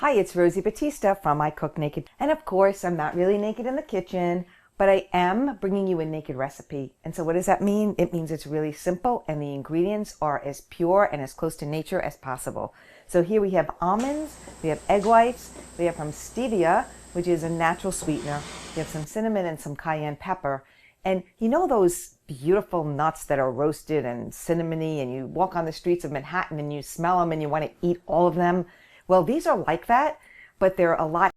Hi, it's Rosie Batista from I Cook Naked. And of course, I'm not really naked in the kitchen, but I am bringing you a naked recipe. And so what does that mean? It means it's really simple and the ingredients are as pure and as close to nature as possible. So here we have almonds, we have egg whites, we have from stevia, which is a natural sweetener. We have some cinnamon and some cayenne pepper. And you know those beautiful nuts that are roasted and cinnamony and you walk on the streets of Manhattan and you smell them and you want to eat all of them? Well, these are like that, but they're a lot.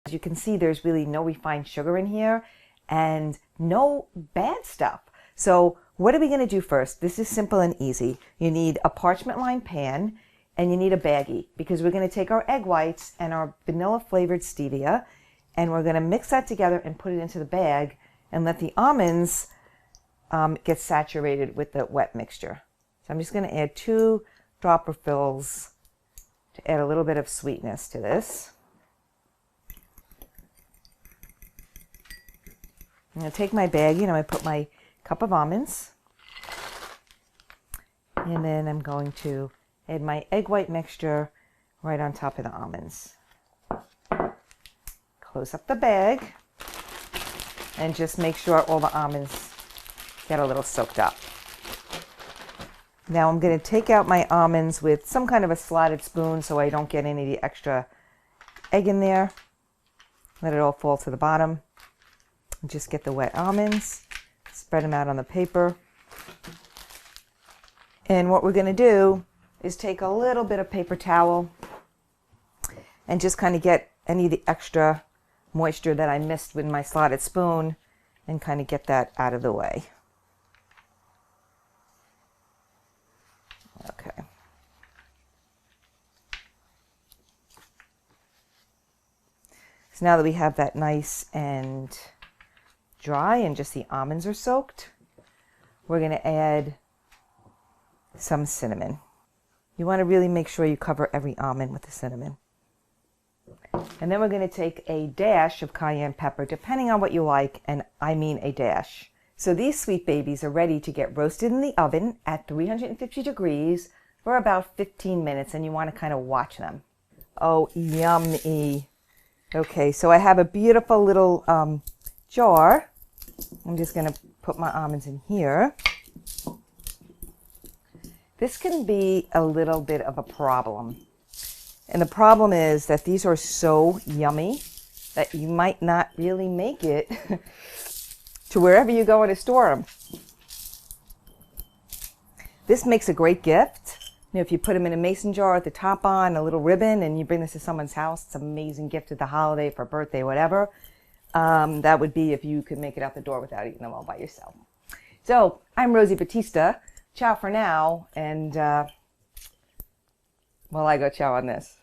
As you can see, there's really no refined sugar in here and no bad stuff. So what are we going to do first? This is simple and easy. You need a parchment lined pan and you need a baggie because we're going to take our egg whites and our vanilla flavored stevia and we're going to mix that together and put it into the bag and let the almonds get saturated with the wet mixture. So I'm just going to add 2 dropper fills to add a little bit of sweetness to this. I'm going to take my baggie and I put my cup of almonds. And then I'm going to add my egg white mixture right on top of the almonds. Close up the bag and just make sure all the almonds get a little soaked up. Now I'm going to take out my almonds with some kind of a slotted spoon so I don't get any of the extra egg in there. Let it all fall to the bottom. And just get the wet almonds, spread them out on the paper. And what we're going to do is take a little bit of paper towel and just kind of get any of the extra moisture that I missed with my slotted spoon and kind of get that out of the way. Okay. So now that we have that nice and dry and just the almonds are soaked, we're going to add some cinnamon. You want to really make sure you cover every almond with the cinnamon. And then we're going to take a dash of cayenne pepper, depending on what you like, and I mean a dash. So these sweet babies are ready to get roasted in the oven at 350 degrees for about 15 minutes, and you want to kind of watch them. Oh, yummy. Okay, so I have a beautiful little jar. I'm just going to put my almonds in here. This can be a little bit of a problem. And the problem is that these are so yummy that you might not really make it to wherever you go to store them. This makes a great gift. You know, if you put them in a mason jar with the top on, a little ribbon, and you bring this to someone's house, it's an amazing gift at the holiday, for birthday, whatever. That would be if you could make it out the door without eating them all by yourself. So, I'm Rosie Batista. Ciao for now, and well, I go ciao on this.